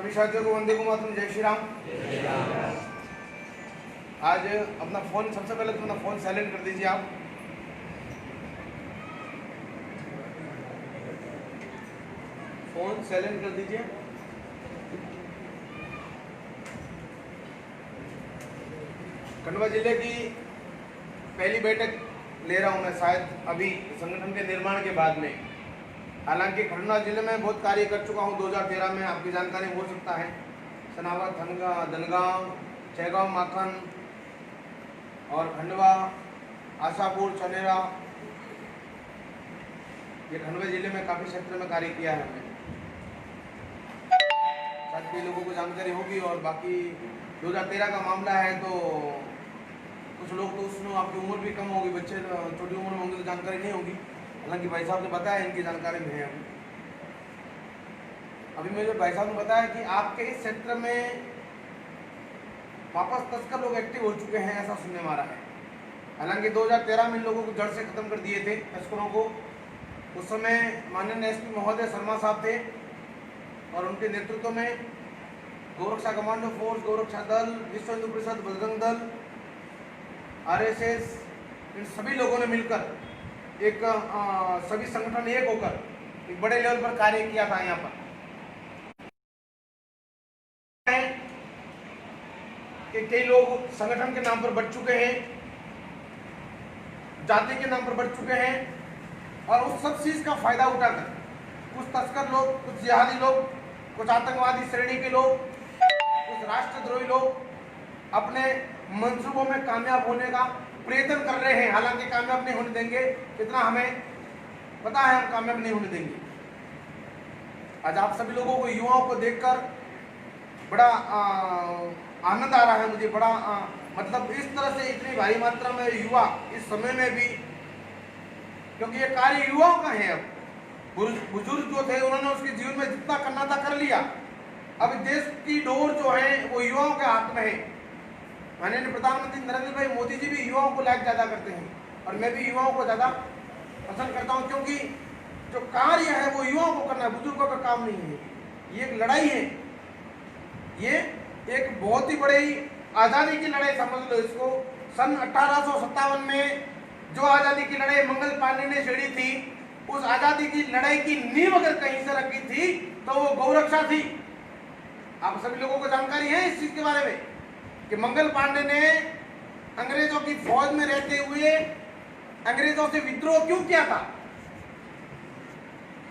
सभी साथियों को वंदे मातरम, जय श्री राम। आज अपना फोन, सबसे पहले तो अपना फोन साइलेंट कर दीजिए आप। फोन साइलेंट कर दीजिए। खंडवा जिले की पहली बैठक ले रहा हूं मैं, शायद अभी संगठन के निर्माण के बाद में। हालांकि खंडवा जिले में बहुत कार्य कर चुका हूं। 2013 में आपकी जानकारी हो सकता है, सनावत, धनगांव, छैगांव, माखन और खंडवा, आशापुर, चनेरा, ये खंडवा जिले में काफ़ी क्षेत्र में कार्य किया है हमने। शायद कई लोगों को जानकारी होगी। और बाकी 2013 का मामला है तो कुछ लोग तो उसमें आपकी उम्र भी कम होगी, बच्चे छोटी उम्र में होंगे तो जानकारी नहीं होगी। हालांकि भाई साहब ने बताया, इनकी जानकारी में है। अभी मुझे भाई साहब ने बताया कि आपके इस क्षेत्र में वापस तस्कर लोग एक्टिव हो चुके हैं, ऐसा सुनने में आ रहा है। हालांकि 2013 में इन लोगों को जड़ से खत्म कर दिए थे तस्करों को। उस समय माननीय एसपी महोदय शर्मा साहब थे और उनके नेतृत्व में गौरक्षा कमांडो फोर्स, गौरक्षा दल, विश्व हिंदू परिषद, बजरंग दल, आरएसएस, इन सभी लोगों ने मिलकर एक सभी संगठन एक होकर एक बड़े लेवल पर कार्य किया था। यहाँ पर कि कई लोग संगठन के नाम पर बढ़ चुके हैं, जाति के नाम पर बढ़ चुके हैं, और उस सब चीज का फायदा उठाकर कुछ तस्कर लोग, कुछ जिहादी लोग, कुछ आतंकवादी श्रेणी के लोग, कुछ राष्ट्रद्रोही लोग अपने मंसूबों में कामयाब होने का प्रयत्न कर रहे हैं। हालांकि कामयाब नहीं होने देंगे, इतना हमें पता है, हम कामयाब नहीं होने देंगे। आज आप सभी लोगों को, युवाओं को देखकर बड़ा आनंद आ रहा है मुझे। बड़ा मतलब इस तरह से इतनी भारी मात्रा में युवा इस समय में भी, क्योंकि ये कार्य युवाओं का है। अब बुजुर्ग जो थे उन्होंने उसके जीवन में जितना करना था कर लिया। अब देश की डोर जो है वो युवाओं के हाथ में है। माननीय प्रधानमंत्री नरेंद्र भाई मोदी जी भी युवाओं को लाइक ज्यादा करते हैं और मैं भी युवाओं को ज्यादा पसंद करता हूं, क्योंकि जो कार्य है वो युवाओं को करना है, बुजुर्गों का काम नहीं है। ये एक लड़ाई है, ये एक बहुत ही बड़ी आजादी की लड़ाई समझ लो इसको। सन 1857 में जो आजादी की लड़ाई मंगल पांडे ने छेड़ी थी, उस आजादी की लड़ाई की नींव अगर कहीं से रखी थी तो वो गौरक्षा थी। आप सभी लोगों को जानकारी है इस चीज के बारे में कि मंगल पांडे ने अंग्रेजों की फौज में रहते हुए अंग्रेजों से विद्रोह क्यों किया था।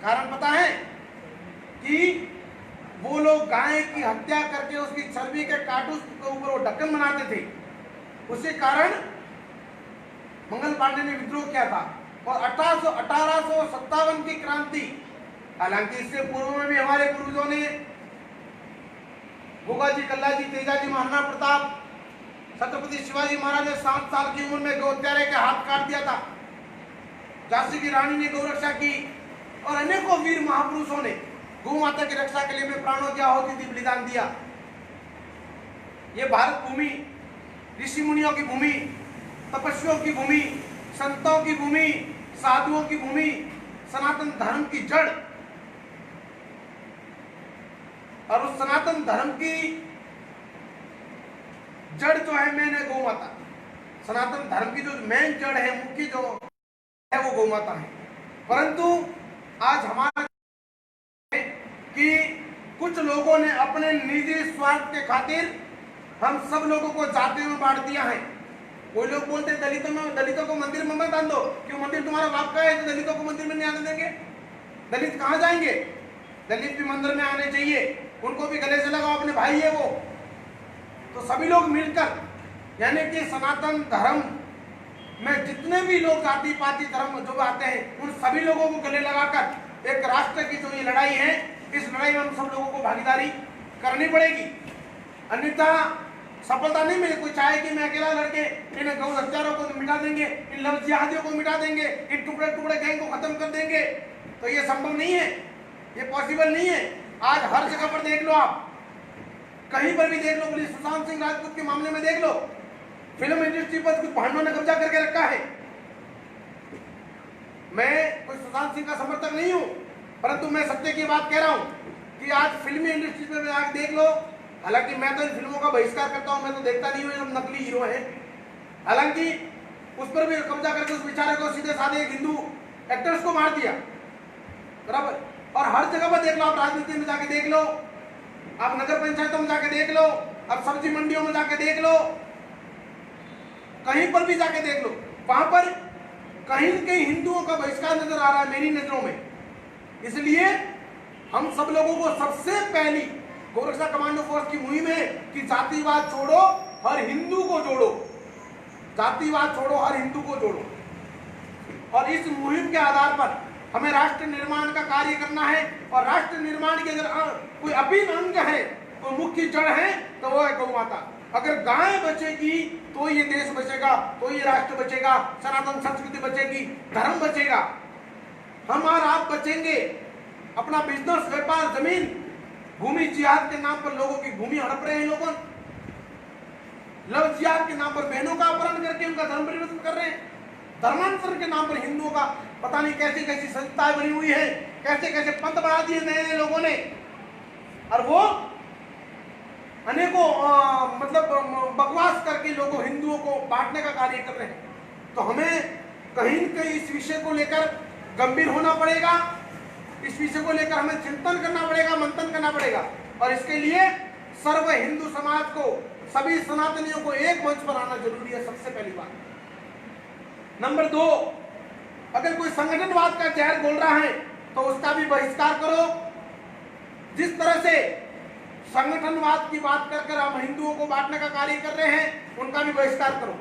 कारण पता है कि वो लोग गाय की हत्या करके उसकी चर्बी के कार्टून के ऊपर वो ढक्कन बनाते थे। उसी कारण मंगल पांडे ने विद्रोह किया था। और 1857 की क्रांति, हालांकि इससे पूर्व में भी हमारे पूर्वजों ने गोगाजी, कल्लाजी, तेजाजी, महाराणा प्रताप, छत्रपति शिवाजी महाराज ने 7 साल की उम्र में गौहत्यारे के हाथ काट दिया था। झांसी की रानी ने गौरक्षा की और अनेकों वीर महापुरुषों ने गौ माता की रक्षा के लिए अपने प्राणों की आहुति दी, बलिदान दिया। ये भारत भूमि ऋषि मुनियों की भूमि, तपस्वियों की भूमि, संतों की भूमि, साधुओं की भूमि, सनातन धर्म की जड़। और उस सनातन धर्म की जड़ जो है मेन है गौ माता। सनातन धर्म की जो मेन जड़ है, मुख्य जो है वो गौ माता है। परंतु आज हमारा कि कुछ लोगों ने अपने निजी स्वार्थ के खातिर हम सब लोगों को जातियों में बांट दिया है। कोई लोग बोलते हैं दलितों को मंदिर में मत आन दो, क्यों मंदिर तुम्हारा बाप का है तो दलितों को मंदिर में नहीं आने देंगे। दलित कहाँ जाएंगे? दलित भी मंदिर में आने चाहिए, उनको भी गले से लगाओ, अपने भाई है वो। तो सभी लोग मिलकर, यानी कि सनातन धर्म में जितने भी लोग जाति पाति धर्म जो आते हैं, उन सभी लोगों को गले लगाकर एक राष्ट्र की जो ये लड़ाई है, इस लड़ाई में हम सब लोगों को भागीदारी करनी पड़ेगी, अन्यथा सफलता नहीं मिले। कोई चाहे कि मैं अकेला लड़के इन गौ हत्यारों को मिटा देंगे, इन लव जिहादियों को मिटा देंगे, इन टुकड़े टुकड़े गैंग को खत्म कर देंगे, तो ये संभव नहीं है, ये पॉसिबल नहीं है। आज हर जगह पर देख लो, आप कहीं पर भी देख लो, बोले सुशांत सिंह राजपूत के मामले में देख लो, फिल्म इंडस्ट्री पर कुछ भांडों ने कब्जा करके रखा है। मैं कोई सुशांत सिंह का समर्थक नहीं हूं, परंतु मैं सत्य की बात कह रहा हूं कि आज फिल्मी इंडस्ट्री में आके देख लो, हालांकि मैं तो इन फिल्मों का बहिष्कार करता हूं, मैं तो देखता नहीं हूं, ये नकली हीरो हैं। हालांकि उस पर भी कब्जा करके उस बेचारे को सीधे साधे एक हिंदू एक्टर्स को मार दिया, बराबर। और हर जगह पर देख लो, आप राजनीति में जाके देख लो, आप नगर पंचायतों में जाके देख लो, आप सब्जी मंडियों में जाके देख लो, कहीं पर भी जाके देख लो, वहां पर कहीं न कहीं हिंदुओं का बहिष्कार नजर आ रहा है मेरी नजरों में। इसलिए हम सब लोगों को सबसे पहली गोरक्षा कमांडो फोर्स की मुहिम है कि जातिवाद छोड़ो, हर हिंदू को जोड़ो, जातिवाद छोड़ो, हर हिंदू को जोड़ो। और इस मुहिम के आधार पर हमें राष्ट्र निर्माण का कार्य करना है। और राष्ट्र निर्माण के अगर कोई अभिन्न अंग है, कोई मुख्य जड़ है, तो वो है गौ माता। अगर गाय बचेगी तो ये देश बचेगा, तो ये राष्ट्र बचेगा, सनातन संस्कृति बचेगी, धर्म बचेगा, हम और आप बचेंगे। अपना बिजनेस, व्यापार, जमीन, भूमि जिहाद के नाम पर लोगों की भूमि हड़प रहे हैं लोगों, लव जिहाद के नाम पर बहनों का अपहरण करके उनका धर्म परिवर्तन कर रहे हैं, धर्मांतरण के नाम पर हिंदुओं का पता नहीं कैसी कैसी संस्थाएं बनी हुई है, कैसे कैसे पंथ बढ़ा दिए नए नए लोगों ने, और वो अनेकों मतलब बकवास करके लोगों हिंदुओं को बांटने का कार्य कर रहे हैं। तो हमें कहीं न कहीं इस विषय को लेकर गंभीर होना पड़ेगा, इस विषय को लेकर हमें चिंतन करना पड़ेगा, मंथन करना पड़ेगा। और इसके लिए सर्व हिंदू समाज को, सभी सनातनियों को एक मंच पर आना जरूरी है, सबसे पहली बात। नंबर 2, अगर कोई संगठनवाद का जहर बोल रहा है तो उसका भी बहिष्कार करो। जिस तरह से संगठनवाद की बात कर हम हिंदुओं को बांटने का कार्य कर रहे हैं, उनका भी बहिष्कार करो।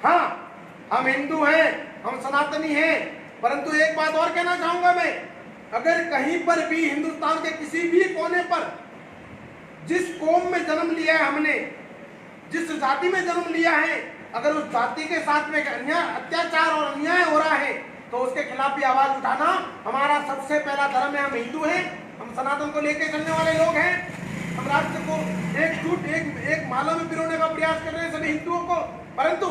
हाँ, हम हिंदू हैं, हम सनातनी हैं, परंतु एक बात और कहना चाहूंगा मैं, अगर कहीं पर भी हिंदुस्तान के किसी भी कोने पर जिस कौम में जन्म लिया है हमने, जिस जाति में जन्म लिया है, अगर उस जाति के साथ में अत्याचार और अन्याय हो रहा है तो उसके खिलाफ भी आवाज उठाना हमारा सबसे पहला धर्म है। हम हिंदू हैं, हम सनातन को लेकर चलने वाले लोग हैं, हम राष्ट्र को एकजुट एक माला में पिरोने का प्रयास कर रहे हैं सभी हिंदुओं को। परंतु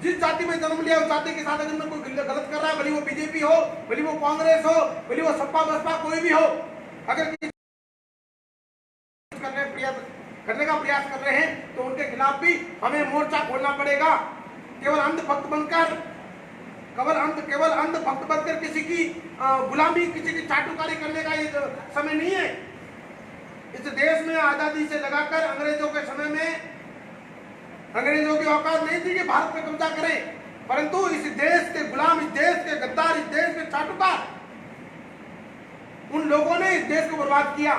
जिस जाति में जन्म लिया उस जाति के साथ अगर मैं कोई गलत कर रहा है, भले वो बीजेपी हो, भले वो कांग्रेस हो, भले वो सपा बसपा कोई भी हो, अगर करने का प्रयास कर रहे हैं तो उनके खिलाफ भी हमें मोर्चा खोलना पड़ेगा। केवल अंध भक्त बनकर, केवल अंध भक्त बनकर किसी की गुलामी, किसी की चाटुकारी करने का ये समय नहीं है। इस देश में आजादी से लगाकर अंग्रेजों के समय में अंग्रेजों की औकात नहीं थी कि भारत पे कब्जा करें, परंतु इस देश के गुलाम, इस देश के गद्दार, इस देश के चाटुकार, उन लोगों ने इस देश को बर्बाद किया।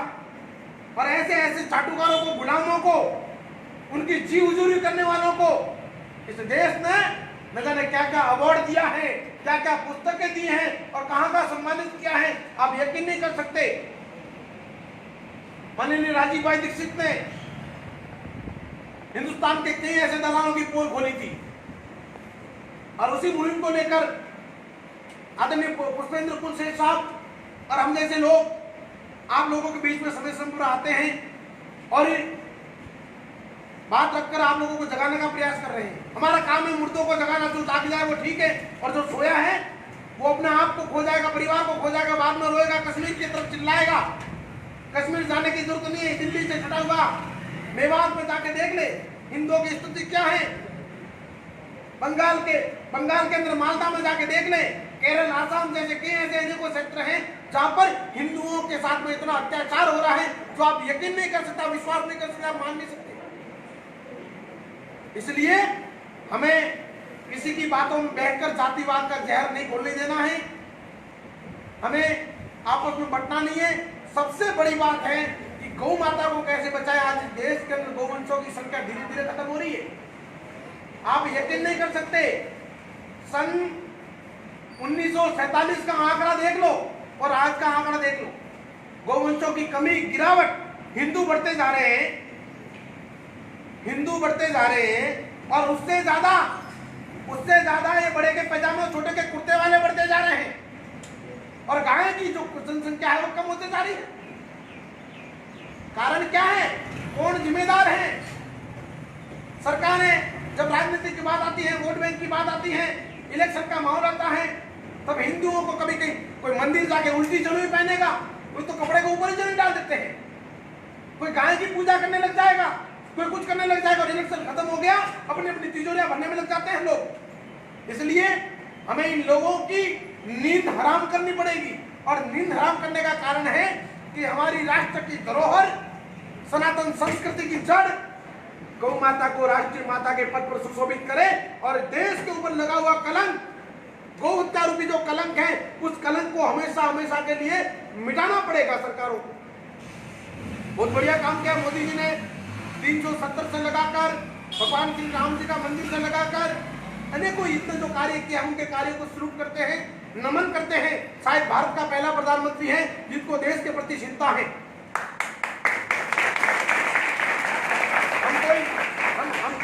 और ऐसे ऐसे चाटुकारों को, गुलामों को, उनकी जी हुजूरी करने वालों को इस देश ने न जाने क्या क्या अवार्ड दिया है, क्या क्या पुस्तकें दी हैं और कहां का सम्मानित किया है, आप यकीन नहीं कर सकते। माननीय राजीव भाई दीक्षित ने हिंदुस्तान के कई ऐसे दलालों की पोल खोली थी और उसी मुहिम को लेकर आदरणीय पुष्पेंद्र कुलशेखर साहब और हम जैसे लोग आप लोगों के बीच में समय समय पर आते हैं और बात रखकर आप लोगों को जगाने का प्रयास कर रहे हैं। हमारा काम है मुर्दों को जगाना, जो जाग जाए वो ठीक है, और जो सोया है वो अपने आप को खो जाएगा, परिवार को खो जाएगा, बाद में रोएगा, कश्मीर की तरफ चिल्लाएगा। कश्मीर जाने की जरूरत नहीं है, दिल्ली से छटा हुआ मेवात में जाके देख ले हिंदुओं की स्थिति क्या है। बंगाल के अंदर मालदा में जाके देख ले, केरल, आसाम जैसे कई ऐसे अनेकों सेक्टर हैं जहां पर हिंदुओं के साथ में इतना अत्याचार हो रहा है जो आप यकीन नहीं कर सकते, विश्वास नहीं कर सकते, आप मान नहीं सकते। इसलिए हमें किसी की बातों में बहकर जातिवाद का जहर नहीं घोलने देना है, हमें आपस में बंटना नहीं है। सबसे बड़ी बात है कि गौ माता को कैसे बचाएं। आज देश के अंदर गौवंशों की संख्या धीरे धीरे खत्म हो रही है, आप यकीन नहीं कर सकते। सन 1947 का आंकड़ा देख लो और आज का आंकड़ा देख लो, गौवंशों की कमी, गिरावट, हिंदू बढ़ते जा रहे हैं, हिंदू बढ़ते जा रहे हैं, और उससे ज्यादा ये बड़े के पैजामे और छोटे के कुर्ते वाले बढ़ते जा रहे हैं, और गाय की जो जनसंख्या है वो कम होते जा रही है। कारण क्या है? कौन जिम्मेदार है? सरकारें। जब राजनीति की बात आती है, वोट बैंक की बात आती है, इलेक्शन का माहौल आता है, तब हिंदुओं को कभी कहीं कोई मंदिर जाके उल्टी जरूरी पहनेगा, कोई तो कपड़े के ऊपर ही जमीन डाल देते हैं, कोई गाय की पूजा करने लग जाएगा, कोई कुछ करने लग जाएगा और इलेक्शन खत्म हो गया अपनी अपनी तिजोरियां भरने में लग जाते हैं लोग। इसलिए हमें इन लोगों की नींद हराम करनी पड़ेगी और नींद हराम करने का कारण है कि हमारी राष्ट्र की धरोहर सनातन संस्कृति की जड़ गौ माता को राष्ट्रीय माता के पद पर सुशोभित करे और देश के ऊपर लगा हुआ कलंक, गौ हत्या रूपी जो कलंक है, उस कलंक को हमेशा हमेशा के लिए मिटाना पड़ेगा सरकारों को। बहुत बढ़िया काम किया मोदी जी ने, 370 से लगाकर भगवान श्री राम जी का मंदिर से लगाकर अनेकों इतने जो कार्य किए, हम उनके कार्यों को शुरू करते हैं, नमन करते हैं। शायद भारत का पहला प्रधानमंत्री है जिसको देश के प्रति चिंता है।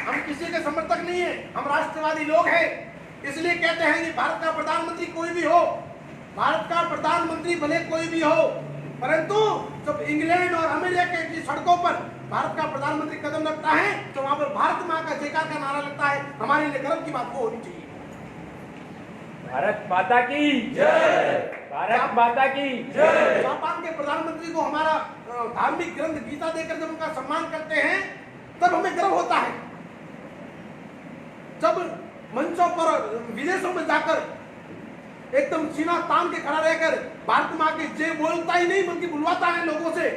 हम किसी के समर्थक नहीं है, हम राष्ट्रवादी लोग हैं। इसलिए कहते हैं कि भारत का प्रधानमंत्री कोई भी हो, भारत का प्रधानमंत्री भले कोई भी हो, परंतु जब इंग्लैंड और अमेरिका की सड़कों पर भारत का प्रधानमंत्री कदम रखता है तो वहां पर भारत मां का जयकार का नारा लगता है। हमारे लिए गर्व की बात वो होनी चाहिए। भारत माता की जय, भारत माता की जय। जापान के प्रधानमंत्री को हमारा धार्मिक ग्रंथ गीता देकर जब उनका सम्मान करते हैं तब हमें गर्व होता है। जब मंचों पर विदेशों में जाकर एकदम सीना तान के खड़ा रहकर भारत मां की जय बोलता ही नहीं बल्कि बुलवाता है लोगों से।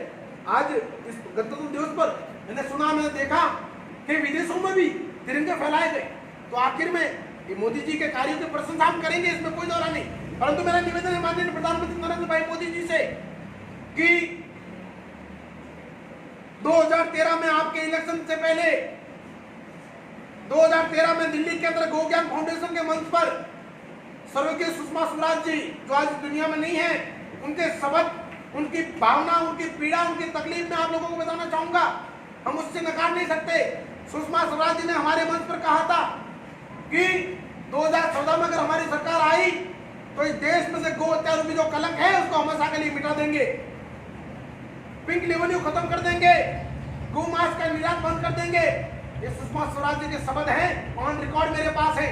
आज इस गणतंत्र दिवस पर मैंने सुना, मैंने देखा कि विदेशों में भी तिरंगे फैलाए गए। तो आखिर में ये मोदी जी के कार्यों की प्रशंसा हम करेंगे, इसमें कोई दौरा नहीं, परंतु मेरा निवेदन है माननीय प्रधानमंत्री नरेंद्र भाई मोदी जी से कि 2013 में आपके इलेक्शन से पहले 2013 में दिल्ली के अंदर गौ ज्ञान फाउंडेशन के मंच पर स्वर्गीय सुषमा स्वराज जी जो आज दुनिया में नहीं है, उनके शब्द, उनकी भावना, उनकी पीड़ा, उनकी तकलीफ में आप लोगों को बताना चाहूंगा। हम उससे नकार नहीं सकते। सुषमा स्वराज जी ने हमारे मंच पर कहा था कि 2014 में अगर हमारी सरकार आई तो इस देश में से गौ हत्या रूपी जो कलंक है उसको हमेशा के लिए मिटा देंगे, पिंक लेवल खत्म कर देंगे, गौ मांस का निर्यात बंद कर देंगे। ये सुषमा स्वराज जी के शब्द हैं, ऑन रिकॉर्ड मेरे पास है।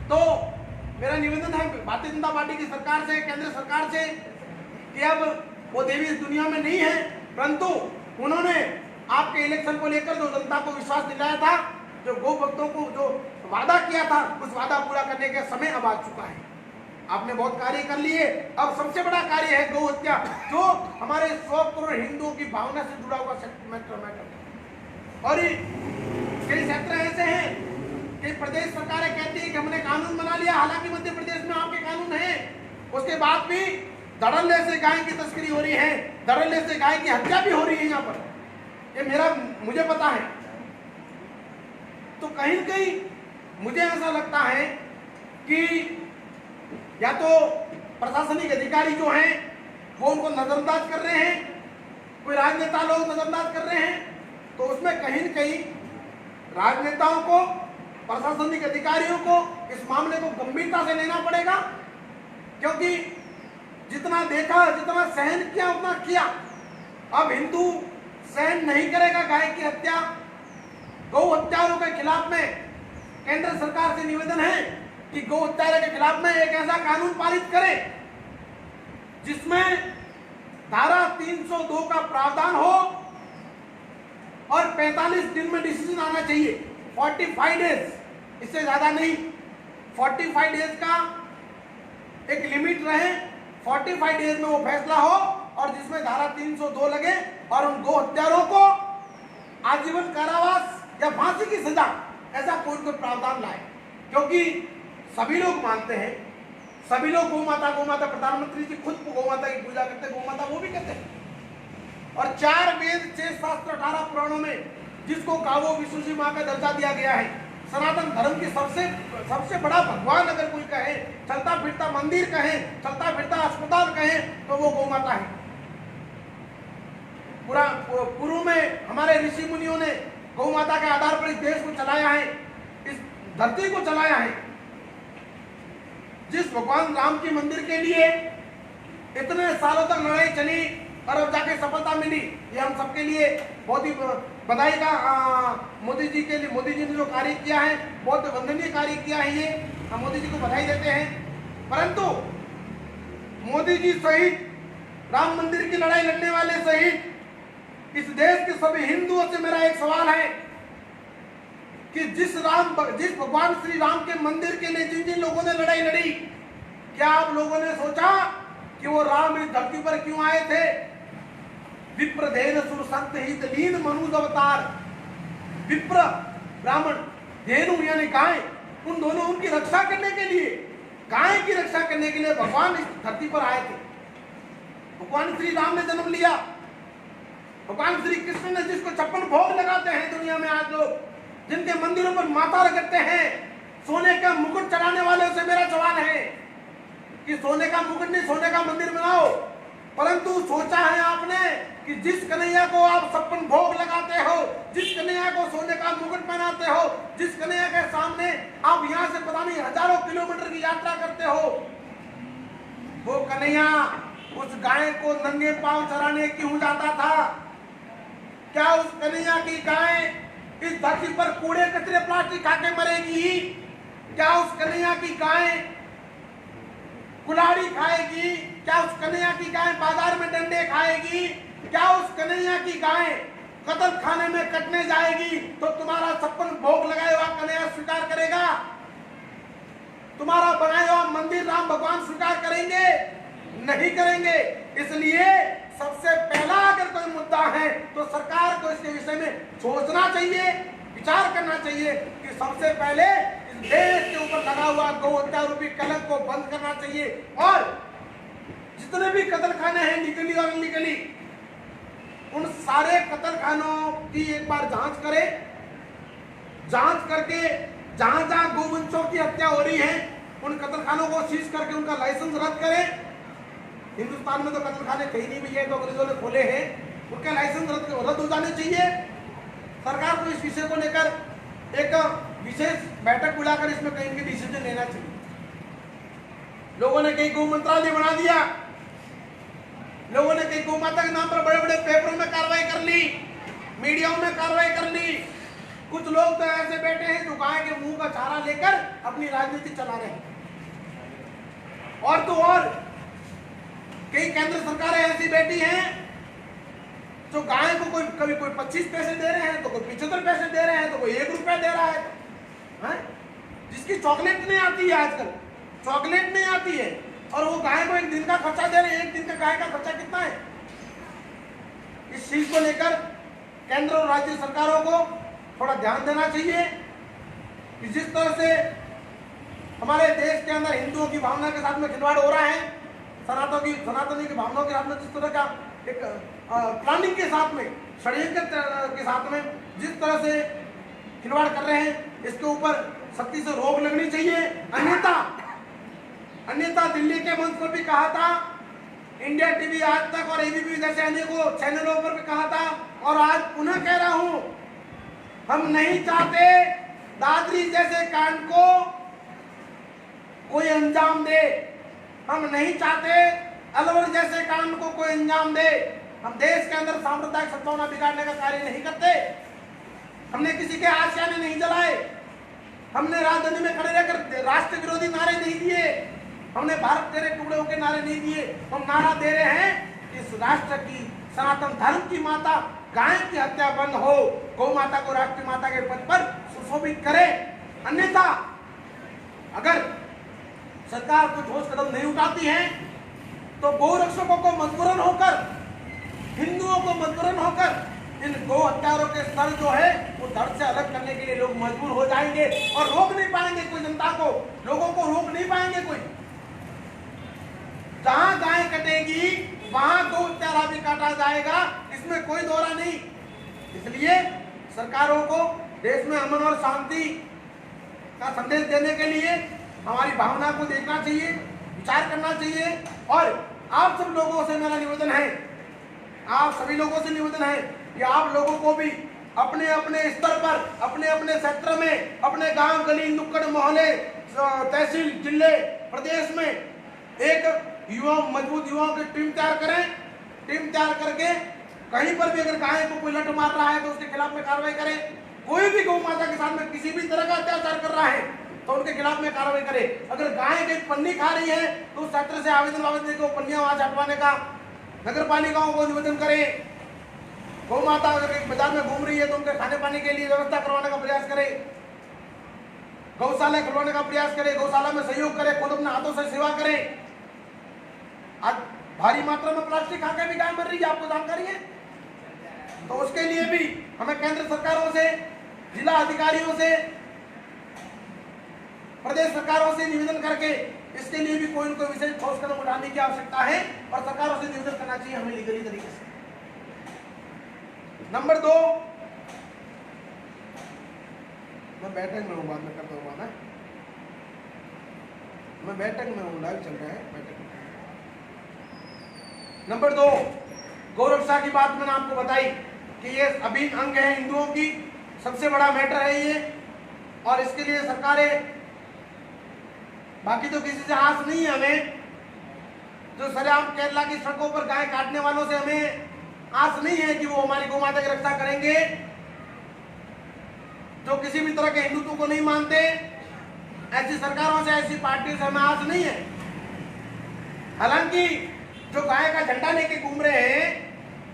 तो मेरा निवेदन है भारतीय जनता पार्टी की सरकार से, केंद्र सरकार से कि अब वो देवी इस दुनिया में नहीं है, परंतु उन्होंने आपके इलेक्शन को लेकर जो जनता को विश्वास दिलाया था, जो गौ भक्तों को जो वादा किया था, उस वादा पूरा करने का समय अब आ चुका है। आपने बहुत कार्य कर लिए, अब सबसे बड़ा कार्य है गौ हत्या, जो हमारे 100 करोड़ हिंदुओं की भावना से जुड़ा हुआ मैटर। और कई क्षेत्र ऐसे हैं कि प्रदेश सरकारें कहती है कि हमने कानून बना लिया, हालांकि मध्य प्रदेश में आपके कानून है, उसके बाद भी धड़ल्ले से गाय की तस्करी हो रही है, धड़ल्ले से गाय की हत्या भी हो रही है यहाँ पर। ये मुझे पता है। तो कहीं न कहीं मुझे ऐसा लगता है कि या तो प्रशासनिक अधिकारी जो हैं वो उनको नजरअंदाज कर रहे हैं, कोई राजनेता लोग नजरअंदाज कर रहे हैं, तो उसमें कहीं न कहीं राजनेताओं को, प्रशासनिक अधिकारियों को इस मामले को गंभीरता से लेना पड़ेगा, क्योंकि जितना देखा, जितना सहन किया उतना किया। अब हिंदू सहन नहीं करेगा गाय की हत्या। गौ हत्यारों के खिलाफ में केंद्र सरकार से निवेदन है कि गौ हत्या के खिलाफ में एक ऐसा कानून पारित करे जिसमें धारा 302 का प्रावधान हो और 45 दिन में डिसीजन आना चाहिए। 45 डेज, इससे ज्यादा नहीं। 45 डेज का एक लिमिट रहे, 45 डेज में वो फैसला हो और जिसमें धारा 302 लगे और उन गौ हत्यारों को आजीवन कारावास या फांसी की सजा, ऐसा कोई प्रावधान लाए। क्योंकि सभी लोग मानते हैं, सभी लोग गौ माता प्रधानमंत्री जी खुद गौ माता की पूजा करते हैं, गौ माता वो भी करते हैं। और 4 वेद 6 शास्त्र 18 पुराणों में जिसको गावो विष्णु मां का दर्जा दिया गया है, सनातन धर्म की सबसे बड़ा भगवान अगर कोई कहे, चलता फिरता मंदिर कहे, चलता फिरता अस्पताल कहे, तो वो गौ माता है। पूर्व में हमारे ऋषि मुनियों ने गौ माता के आधार पर इस देश को चलाया है, इस धरती को चलाया है। जिस भगवान राम के मंदिर के लिए इतने सालों तक लड़ाई चली और अब जाके सफलता मिली, ये हम सबके लिए बहुत ही बधाई का मोदी जी के लिए। मोदी जी ने जो कार्य किया है, बहुत वंदनीय कार्य किया है, ये हम मोदी जी को बधाई देते हैं। परंतु मोदी जी सहित राम मंदिर की लड़ाई लड़ने वाले सहित इस देश के सभी हिंदुओं से मेरा एक सवाल है कि जिस भगवान श्री राम के मंदिर के लिए जिन जिन लोगों ने लड़ाई लड़ी, क्या आप लोगों ने सोचा कि वो राम इस धरती पर क्यों आए थे? विप्रधेन सुर संत हित लीन मनुज अवतार। विप्र ब्राह्मण, धेनु यानी गाय, उन दोनों उनकी रक्षा करने के लिए, गाय की रक्षा करने के लिए भगवान इस धरती पर आए थे। भगवान श्री राम ने जन्म लिया। भगवान श्री कृष्ण ने जिसको 56 भोग लगाते हैं दुनिया में आज लोग, जिनके मंदिरों पर माथा रगड़ते हैं, सोने का मुकुट चढ़ाने वाले से मेरा सवाल है कि सोने का मुकुट नहीं, सोने का मंदिर बनाओ, परंतु सोचा है आपने कि जिस कन्हैया को आप 56 भोग लगाते हो, जिस कन्हैया को सोने का मुकुट पहनाते हो, जिस कन्हैया के सामने आप यहाँ से पता नहीं हजारों किलोमीटर की यात्रा करते हो, वो कन्हैया उस गाय को नंगे पांव चराने क्यों जाता था? क्या उस कन्हैया की गाय इस धरती पर कूड़े कचरे प्लास्टिक खा के मरेगी? क्या उस कन्हैया की गाय कुल्हाड़ी खाएगी? क्या उस कन्हैया की गाय बाजार में डंडे खाएगी? क्या उस कन्हैया की गाय कत्ल खाने में कटने जाएगी तो तुम्हारा 56 भोग लगाए हुआ कन्हैया स्वीकार करेगा? तुम्हारा बनाया हुआ मंदिर राम भगवान स्वीकार करेंगे? नहीं करेंगे। इसलिए सबसे पहला अगर कोई मुद्दा है तो सरकार को इसके विषय में सोचना चाहिए, विचार करना चाहिए कि सबसे पहले इस देश के ऊपर लगा हुआ गौ हत्या रूपी कलंक को बंद करना चाहिए और जितने भी कत्ल खाने हैं लीगली और इलीगली, उन सारे कत्ल खानों की एक बार जांच करें। जांच करके जहां जहां गोवंशों की हत्या हो रही है उन कत्ल खानों को सीज करके उनका लाइसेंस रद्द करें। हिंदुस्तान में तो कत्ल खाने कहीं नहीं भी है, तो अंग्रेजों ने खोले हैं, उनके लाइसेंस रद्द हो जाने चाहिए। सरकार को इस विषय को लेकर एक विशेष बैठक बुलाकर इसमें कहीं इनके डिसीजन लेना चाहिए। लोगों ने कहीं गौ मंत्रालय बना दिया, लोगों ने कहीं गौ माता के नाम पर बड़े बड़े पेपरों में कार्रवाई कर ली, मीडियाओं में कार्रवाई कर ली। कुछ लोग तो ऐसे बैठे हैं जो गाय के मुंह का चारा लेकर अपनी राजनीति चला रहे हैं। और तो और कई केंद्र सरकारें ऐसी बैठी हैं जो गाय को कभी कोई 25 पैसे दे रहे हैं, तो कोई 75 पैसे दे रहे हैं, तो कोई 1 रुपया दे रहा है? जिसकी चॉकलेट नहीं आती है, आजकल चॉकलेट नहीं आती है, और वो गाय को 1 दिन का खर्चा दे रहे हैं। 1 दिन का गाय का खर्चा कितना है? इस चीज को लेकर केंद्र और राज्य सरकारों को थोड़ा ध्यान देना चाहिए कि जिस तरह से हमारे देश के अंदर हिंदुओं की भावना के साथ में खिलवाड़ हो रहा है, सनातनी की भावनाओं के साथ में जिस तरह का एक प्लानिंग के साथ में, षड्यंत्र के साथ में जिस तरह से खिलवाड़ कर रहे हैं, इसके ऊपर सख्ती से रोक लगनी चाहिए। अन्यथा दिल्ली के मंच पर भी कहा था, इंडिया टीवी आज तक और एबीपी जैसे अनेकों चैनलों पर भी कहा था, और आज पुनः कह रहा हूं, हम नहीं चाहते दादरी जैसे कांड को कोई अंजाम दे। हम नहीं चाहते अलवर जैसे कांड को कोई अंजाम दे। हम देश के अंदर सांप्रदायिक सद्भावना बिगाड़ने का कार्य नहीं करते। हमने किसी के आशियाने नहीं जलाए, हमने राजधानी में खड़े रहकर राष्ट्र विरोधी नारे नहीं दिए, हमने भारत तेरे टुकड़ों के नारे नहीं दिए। हम नारा दे रहे हैं इस राष्ट्र की, सनातन धर्म की माता गाय की हत्या बंद हो, गौ माता को राष्ट्रीय माता के पद पर सुशोभित करे। अन्यथा अगर सरकार कुछ ठोस कदम नहीं उठाती है तो गौ रक्षकों को मजबूरन होकर, हिंदुओं को मजबूरन होकर इन गौ हत्यारों के सर जो है वो धड़ से अलग करने के लिए लोग मजबूर हो जाएंगे और रोक नहीं पाएंगे कोई जनता को, लोगों को रोक नहीं पाएंगे कोई। जहां गाय कटेगी वहां गौ हत्यारा भी काटा जाएगा, इसमें कोई दौरा नहीं। इसलिए सरकारों को देश में अमन और शांति का संदेश देने के लिए हमारी भावना को देखना चाहिए, विचार करना चाहिए। और आप सब लोगों से मेरा निवेदन है, आप सभी लोगों से निवेदन है कि आप लोगों को भी अपने अपने स्तर पर, अपने अपने क्षेत्र में, अपने गांव गली नुक्कड़ मोहल्ले तहसील जिले प्रदेश में एक मजबूत युवाओं की टीम तैयार करें। टीम तैयार करके कहीं पर भी अगर गाय को कोई लठ मार रहा है तो उसके खिलाफ में कार्रवाई करें। कोई भी गौ माता के साथ में किसी भी तरह का अत्याचार कर रहा है तो उनके खिलाफ में कार्रवाई करें। अगर गाय की पन्नी खा रही है तो उस क्षेत्र से आवेदन देकर पन्नियां वहां हटवाने का नगर पालिकाओं को निवेदन करें, गौ माता अगर बाजार में घूम रही है तो उनके खाने पानी के लिए व्यवस्था करवाने का प्रयास करें, गौशाला खुलवाने का प्रयास करें, गौशाला में सहयोग करें, खुद अपने हाथों से सेवा करें। आज भारी मात्रा में प्लास्टिक खा के भी गाय मर रही है, आपको जानकारी है। तो उसके लिए भी हमें केंद्र सरकारों से, जिला अधिकारियों से, प्रदेश सरकारों से निवेदन करके इसके लिए भी कोई न कोई विशेष ठोस कदम उठाने की आवश्यकता है और सरकारों से निवेदन करना चाहिए हमें लीगली तरीके से। नंबर 2, मैं बैठक में हूँ, बाद में करता हूँ ना, मैं बैठक में हूँ, लाइव चल रहा है बैठक में। नंबर 2, गौ रक्षा की बात मैंने आपको बताई कि ये अभिन्न अंग है हिंदुओं की, सबसे बड़ा मैटर है ये, और इसके लिए सरकारें, बाकी तो किसी से आस नहीं है हमें, जो सरेआम केरला की सड़कों पर गाय काटने वालों से हमें आस नहीं है कि वो हमारी गौ माता की रक्षा करेंगे, जो किसी भी तरह के हिंदुत्व को नहीं मानते, ऐसी सरकारों से, ऐसी पार्टियों से हमें आस नहीं है। हालांकि जो गाय का झंडा लेके घूम रहे हैं,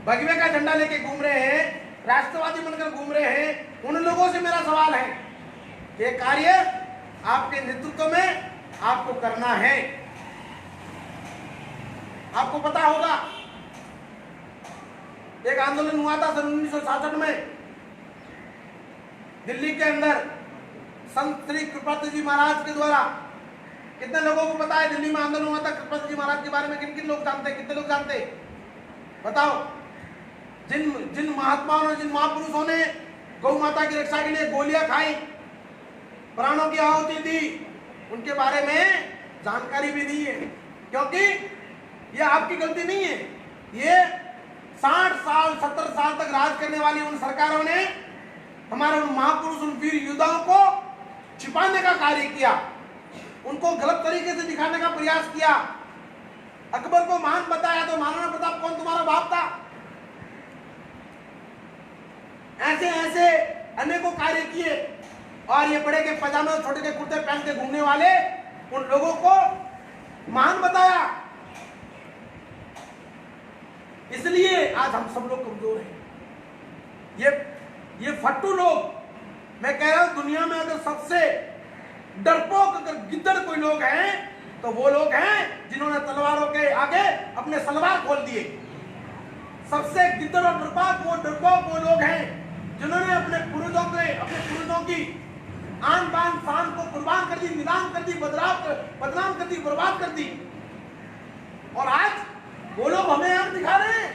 भगवे का झंडा लेके घूम रहे हैं, राष्ट्रवादी बनकर घूम रहे हैं, उन लोगों से मेरा सवाल है कि ये कार्य आपके नेतृत्व में आपको करना है। आपको पता होगा एक आंदोलन हुआ था सन 1966 में दिल्ली के अंदर, संत श्री कृपाल जी महाराज के द्वारा। कितने लोगों को पता है दिल्ली में आंदोलन हुआ था कृपाल जी महाराज के बारे में? किन किन लोग जानते हैं? कितने लोग जानते हैं? बताओ। जिन महात्माओं ने, जिन महापुरुषों ने गौ माता की रक्षा के लिए गोलियां खाई, प्राणों की आहुति दी, उनके बारे में जानकारी भी नहीं है, क्योंकि ये आपकी गलती नहीं है। ये 60 साल 70 साल तक राज करने वाली उन सरकारों ने हमारे उन महापुरुष, उन वीर योद्धाओं को छिपाने का कार्य किया, उनको गलत तरीके से दिखाने का प्रयास किया। अकबर को महान बताया तो महाराणा प्रताप कौन तुम्हारा बाप था? ऐसे ऐसे अनेकों कार्य किए, और ये बड़े के पजामे और छोटे के कुर्ते पहन के घूमने वाले उन लोगों को महान बताया। इसलिए आज हम सब लोग कमजोर हैं। ये फट्टू लोग, मैं कह रहा हूं दुनिया में अगर सबसे डरपोक अगर गिद्दड़ कोई लोग हैं तो वो लोग हैं जिन्होंने तलवारों के आगे अपने सलवार खोल दिए। सबसे गिद्दड़ और डरपोक वो लोग हैं जिन्होंने अपने पूर्वजों की आन बान शान को कुर्बान कर दी, निदान कर दी, बदनाम कर दी, बर्बाद कर दी। और आज वो लोग हमें आंख दिखा रहे हैं,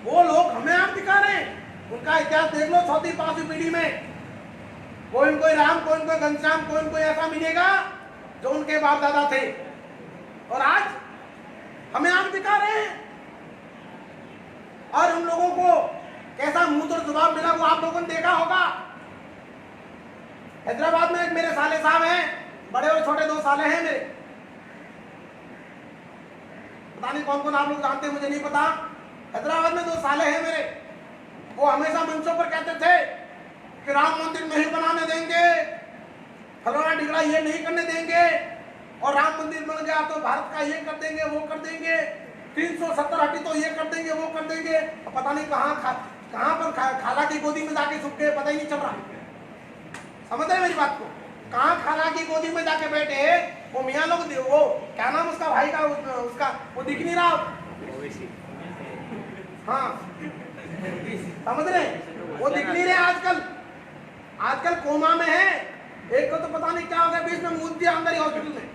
वो लोग हमें आंख दिखा रहे हैं। उनका इतिहास देख लो, 4वीं 5वीं पीढ़ी में कोई न कोई राम, कोई न कोई घनश्याम, कोई न कोई ऐसा मिलेगा जो उनके बाप दादा थे, और आज हमें आंख दिखा रहे हैं। और उन लोगों को कैसा मुंह तोड़ जवाब मिला वो आप लोगों ने देखा होगा। हैदराबाद में एक मेरे साले साहब हैं, बड़े और छोटे 2 साले हैं मेरे, पता नहीं कौन कौन आप लोग जानते हैं, मुझे नहीं पता। हैदराबाद में 2 साले हैं मेरे, वो हमेशा मंचों पर कहते थे कि राम मंदिर नहीं बनाने देंगे, फलाना ढिगड़ा ये नहीं करने देंगे, और राम मंदिर बन गया तो भारत का ये कर देंगे, वो कर देंगे, 370 हटी तो ये कर देंगे, वो कर देंगे। पता नहीं कहाँ पर खाला की गोदी में जाके छुप गए, पता ही नहीं चल रहा। समझ रहे मेरी बात को? कहाँ खाला की गोदी में जाके बैठे वो मियाँ लोग, वो क्या नाम उसका भाई का, उसका वो दिख नहीं रहा। हाँ समझ रहे, वो दिख नहीं रहे आजकल कोमा में है। एक को तो पता नहीं क्या हो गया, बीच में मूत दिया अंदर ही हॉस्पिटल में।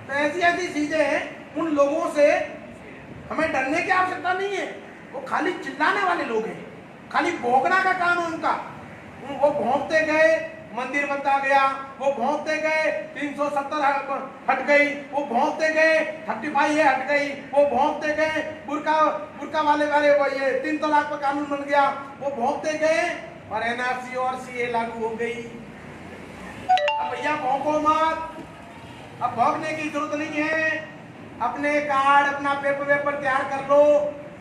तो ऐसी चीजें हैं। उन लोगों से हमें डरने की आवश्यकता नहीं है, वो खाली चिल्लाने वाले लोग हैं, खाली भौंकना का काम है उनका। वो भौंकते गए, मंदिर बनता गया, वो भौंकते गए, 370 हट गई, वो भौंकते गए, 35 ये हट गई, वो भौंकते गए, बुर्का वाले वो ये 3 तलाक पर कानून बन गया, वो भौंकते गए, और एनआरसी और सीए लागू हो गई। अब भैया भौंको मत, अब भौंकने की जरूरत नहीं है। अपने कार्ड, अपना पेपर तैयार कर लो,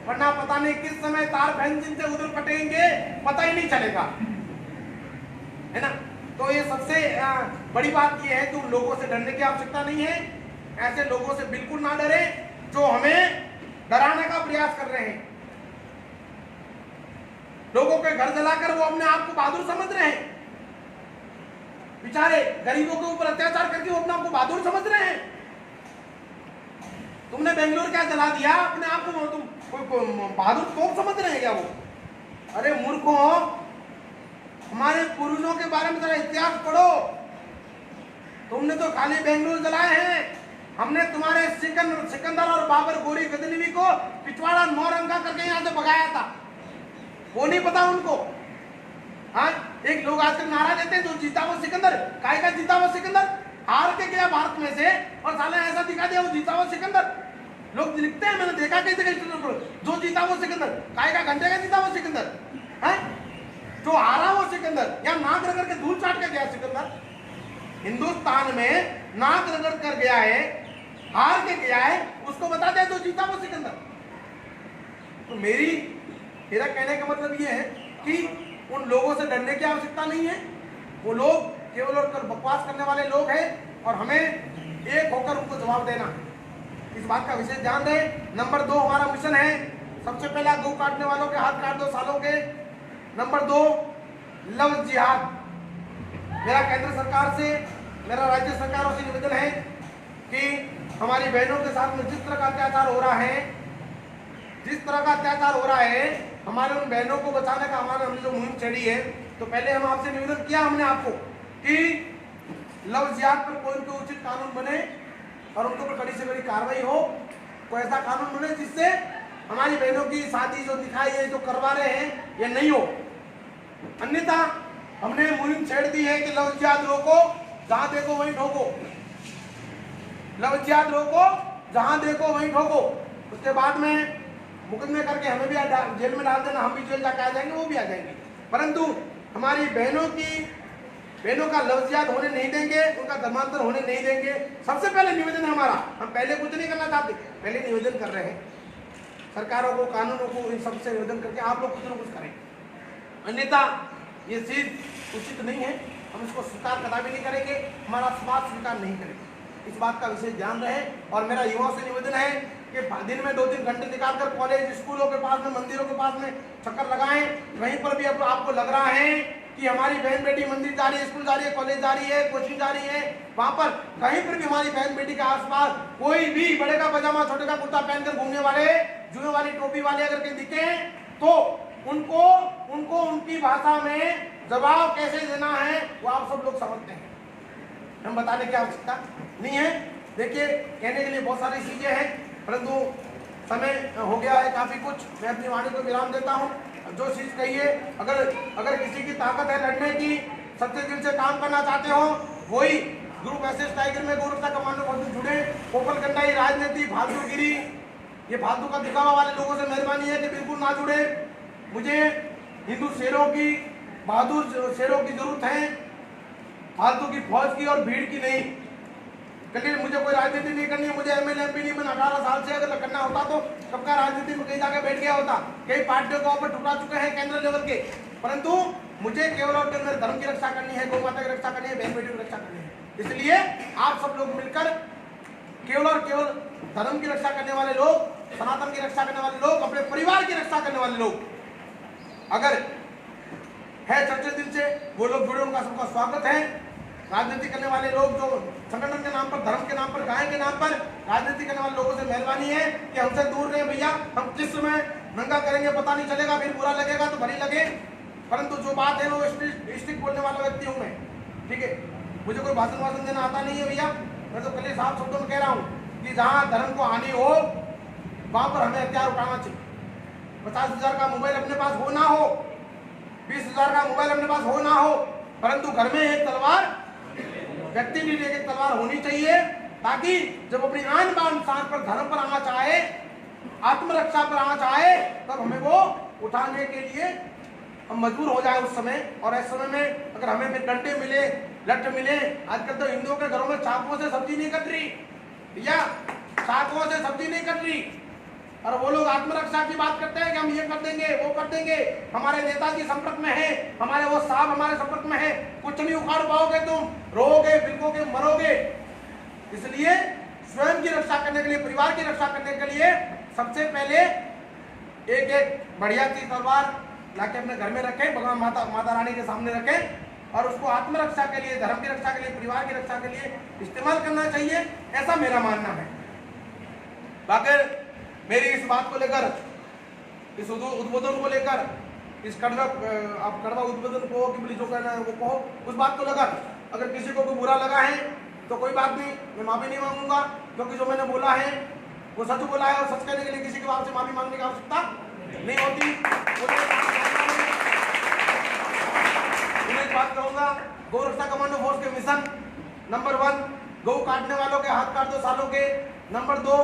वरना पता नहीं किस समय तार फेंसिंग से उधर कटेंगे, पता ही नहीं चलेगा, है ना। तो ये सबसे बड़ी बात ये है कि उन लोगों से डरने की आवश्यकता नहीं है। ऐसे लोगों से बिल्कुल ना डरे जो हमें डराने का प्रयास कर रहे हैं। लोगों के घर जलाकर वो अपने आप को बहादुर समझ रहे हैं। बेचारे गरीबों के ऊपर अत्याचार करके वो अपने आप को बहादुर समझ रहे हैं। तुमने बेंगलोर क्या जला दिया, अपने आप को तुम बहादुर तोप समझ रहे हैं क्या वो? अरे मूर्खों, हमारे पूर्वजों के बारे में जरा इतिहास पढ़ो। तुमने तो खाली बेंगलोर जलाए हैं, हमने तुम्हारे सिकंदर और बाबर गोरी गजनवी को पिछवाड़ा 9 रंगा करके यहाँ से भगाया था। वो नहीं पता उनको। हाँ, एक लोग आजकल नारा देते हैं जो जीता वो सिकंदर। काय का जीता वो सिकंदर? हार के गया भारत में से और साला ऐसा दिखा दिया वो जीता वो सिकंदर। लोग लिखते हैं, मैंने देखा कई जगह, जो जीता वो सिकंदर। काय का घंटे का जीता वो सिकंदर है? जो हारा वो सिकंदर, या नाक रगड़ के धूल चाट के गया सिकंदर। हिंदुस्तान में नाक रगड़ कर गया है, हार के गया है, उसको बता दे जो जीता वो सिकंदर। तो मेरा कहने का मतलब ये है कि उन लोगों से डरने की आवश्यकता नहीं है। वो लोग केवल और बकवास करने वाले लोग हैं और हमें एक होकर उनको जवाब देना, इस बात का विशेष ध्यान दें। नंबर 2 हमारा मिशन है, सबसे पहला गौ काटने वालों के हाथ काट दो सालों के। नंबर 2 लव जिहाद। मेरा केंद्र सरकार से, मेरा राज्य सरकारों से निवेदन है कि हमारी बहनों के साथ में जिस तरह का अत्याचार हो रहा है, हमारे उन बहनों को बचाने का हमने जो मुहिम छेड़ी है, तो पहले हम आपसे निवेदन किया हमने आपको कि लव जिहाद पर कोई उचित कानून बने और उनके ऊपर कड़ी से कड़ी कार्रवाई हो। कोई ऐसा कानून बने जिससे हमारी बहनों की शादी जो दिखाई है, जो करवा रहे हैं, ये नहीं हो। अन्यथा हमने मुहिम छेड़ दी है कि लव जिहाद रोको, जहां देखो वहीं ठोको। लव जिहाद रोको, जहां देखो वहीं ठोको। उसके बाद में मुकदमे करके हमें भी जेल में डाल देना, हम भी जेल जाके आ जाएंगे, वो भी आ जाएंगे, परंतु हमारी बहनों का लव जिहाद होने नहीं देंगे, उनका धर्मांतर होने नहीं देंगे। सबसे पहले निवेदन है हमारा, हम पहले कुछ नहीं करना चाहते, पहले निवेदन कर रहे हैं सरकारों को, कानूनों को, इन सबसे निवेदन करके आप लोग कुछ न कुछ करें। अन्यथा ये चीज उचित नहीं है, हम इसको स्वीकार कदापि नहीं करेंगे, हमारा समाज स्वीकार नहीं करेगा। इस बात का विशेष ध्यान रहे। और मेरा युवाओं से निवेदन है कि दिन में 2-3 घंटे निकालकर कॉलेज स्कूलों के पास में, मंदिरों के पास में चक्कर लगाएं। वहीं पर भी अब आपको लग रहा है कि हमारी बहन बेटी मंदिर जा रही है, स्कूल जा रही है, कॉलेज जा रही है, कोचिंग जा रही है, वहां पर कहीं पर भी हमारी बहन बेटी के आसपास कोई भी बड़े का पजामा छोटे का कुर्ता पहनकर घूमने वाले, जुए वाली टोपी वाले अगर कहीं दिखे तो उनको उनकी भाषा में जवाब कैसे देना है वो आप सब लोग समझते हैं, हम बताने की आवश्यकता नहीं है। देखिए, कहने के लिए बहुत सारी चीजें हैं, परंतु समय हो गया है काफी कुछ। मैं अपनी वाणी को विराम देता हूँ। जो चीज कहिए, अगर किसी की ताकत है लड़ने की, सच्चे दिल से काम करना चाहते हो, वही ग्रुप एसएस टाइगर में गोरखा कमांडो पद से जुड़े। पोपल गंडाई राजनीति, फालतूगिरी, ये फालतू का दिखावा वाले लोगों से मेहरबानी है कि बिल्कुल ना जुड़े। मुझे हिंदू शेरों की, बहादुर शेरों की जरूरत है, फालतू की फौज की और भीड़ की नहीं। कहीं मुझे कोई राजनीति नहीं करनी है, मुझे एमएलए एमपी नहीं, मैंने 18 साल से अगर करना होता तो कब का राजनीति में कहीं जाके बैठ गया होता। कई पार्टियों को ऊपर ठुकरा चुके हैं केंद्र लेवल के, परंतु मुझे केवल और केवल धर्म की रक्षा करनी है, गौ माता की रक्षा करनी है, बहन बेटी की रक्षा करनी है। इसलिए आप सब लोग मिलकर केवल और केवल धर्म की रक्षा करने वाले लोग, सनातन की रक्षा करने वाले लोग, अपने परिवार की रक्षा करने वाले लोग अगर है सच्चे दिल से, वो लोग जुड़े, उनका सबका स्वागत है। राजनीति करने वाले लोग जो संगठन के नाम पर, धर्म के नाम पर, गाय के नाम पर राजनीति करने वाले लोगों से मेहरबानी है कि हमसे दूर रहे भैया। हम किस समय नंगा करेंगे पता नहीं चलेगा, फिर बुरा लगेगा तो भली लगे, परंतु जो बात है वो स्ट्रिक्ट बोलने वाला व्यक्ति हूँ मैं, ठीक है। मुझे कोई भाषण देना आता नहीं है भैया। मैं तो कल साफ शब्दों में कह रहा हूँ कि जहाँ धर्म को हानि हो वहां पर हमें हथियार उठाना चाहिए। 50,000 का मोबाइल अपने पास हो ना हो, 20,000 का मोबाइल अपने पास हो ना हो, परंतु घर में एक तलवार, व्यक्ति की एक तलवार होनी चाहिए, ताकि जब अपनी आन बान शान पर, धर्म पर आना चाहे, आत्मरक्षा पर आना चाहे, तब हमें वो उठाने के लिए हम मजबूर हो जाए उस समय। और इस समय में अगर हमें फिर डंडे मिले, लठ मिले, आजकल तो हिंदुओं के घरों में चाकुओं से सब्जी नहीं कट रही भैया, चाकुओं से सब्जी नहीं कट रही, और वो लोग आत्मरक्षा की बात करते हैं कि हम ये कर देंगे, वो कर देंगे, हमारे नेताजी संपर्क में है, हमारे वो साहब हमारे संपर्क में है, कुछ नहीं उखाड़ पाओगे, तुम रोओगे, बिल्कोगे, मरोगे। इसलिए स्वयं की रक्षा करने के लिए, परिवार की रक्षा करने के लिए सबसे पहले एक एक बढ़िया सी तलवार लाके अपने घर में रखें, भगवान माता रानी के सामने रखें और उसको आत्मरक्षा के लिए, धर्म की रक्षा के लिए, परिवार की रक्षा के लिए इस्तेमाल करना चाहिए, ऐसा मेरा मानना है। बाकी मेरी इस बात को लेकर, इस उद्बोधन को लेकर, इस कड़वा उद्बोधन को कि बोली जो कहना है वो कहो, उस बात को लेकर अगर किसी को कोई बुरा लगा है तो कोई बात नहीं, मैं माफी नहीं मांगूंगा, क्योंकि जो मैंने बोला है वो सच बोला है और सच कहने के लिए किसी के बाप से माफी मांगने की आवश्यकता नहीं होती। एक बात कहूंगा, गौ रक्षा कमांडो फोर्स के मिशन नंबर 1, गौ काटने वालों के हाथ काट दो सालों के। नंबर 2,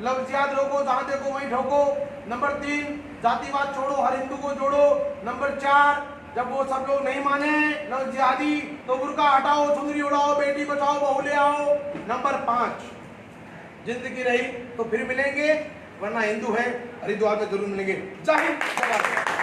लफ्जियात रोको, जहां देखो वहीं ठोको। नंबर 3, जातिवाद छोड़ो, हर हिंदू को जोड़ो। नंबर 4, जब वो सब लोग नहीं माने न जिहादी तो बुर्का हटाओ, चुनरी उड़ाओ, बेटी बचाओ, बहू ले आओ। नंबर 5, जिंदगी रही तो फिर मिलेंगे, वरना हिंदू है हरिद्वार में जरूर मिलेंगे। जय हिंद, जय भारत।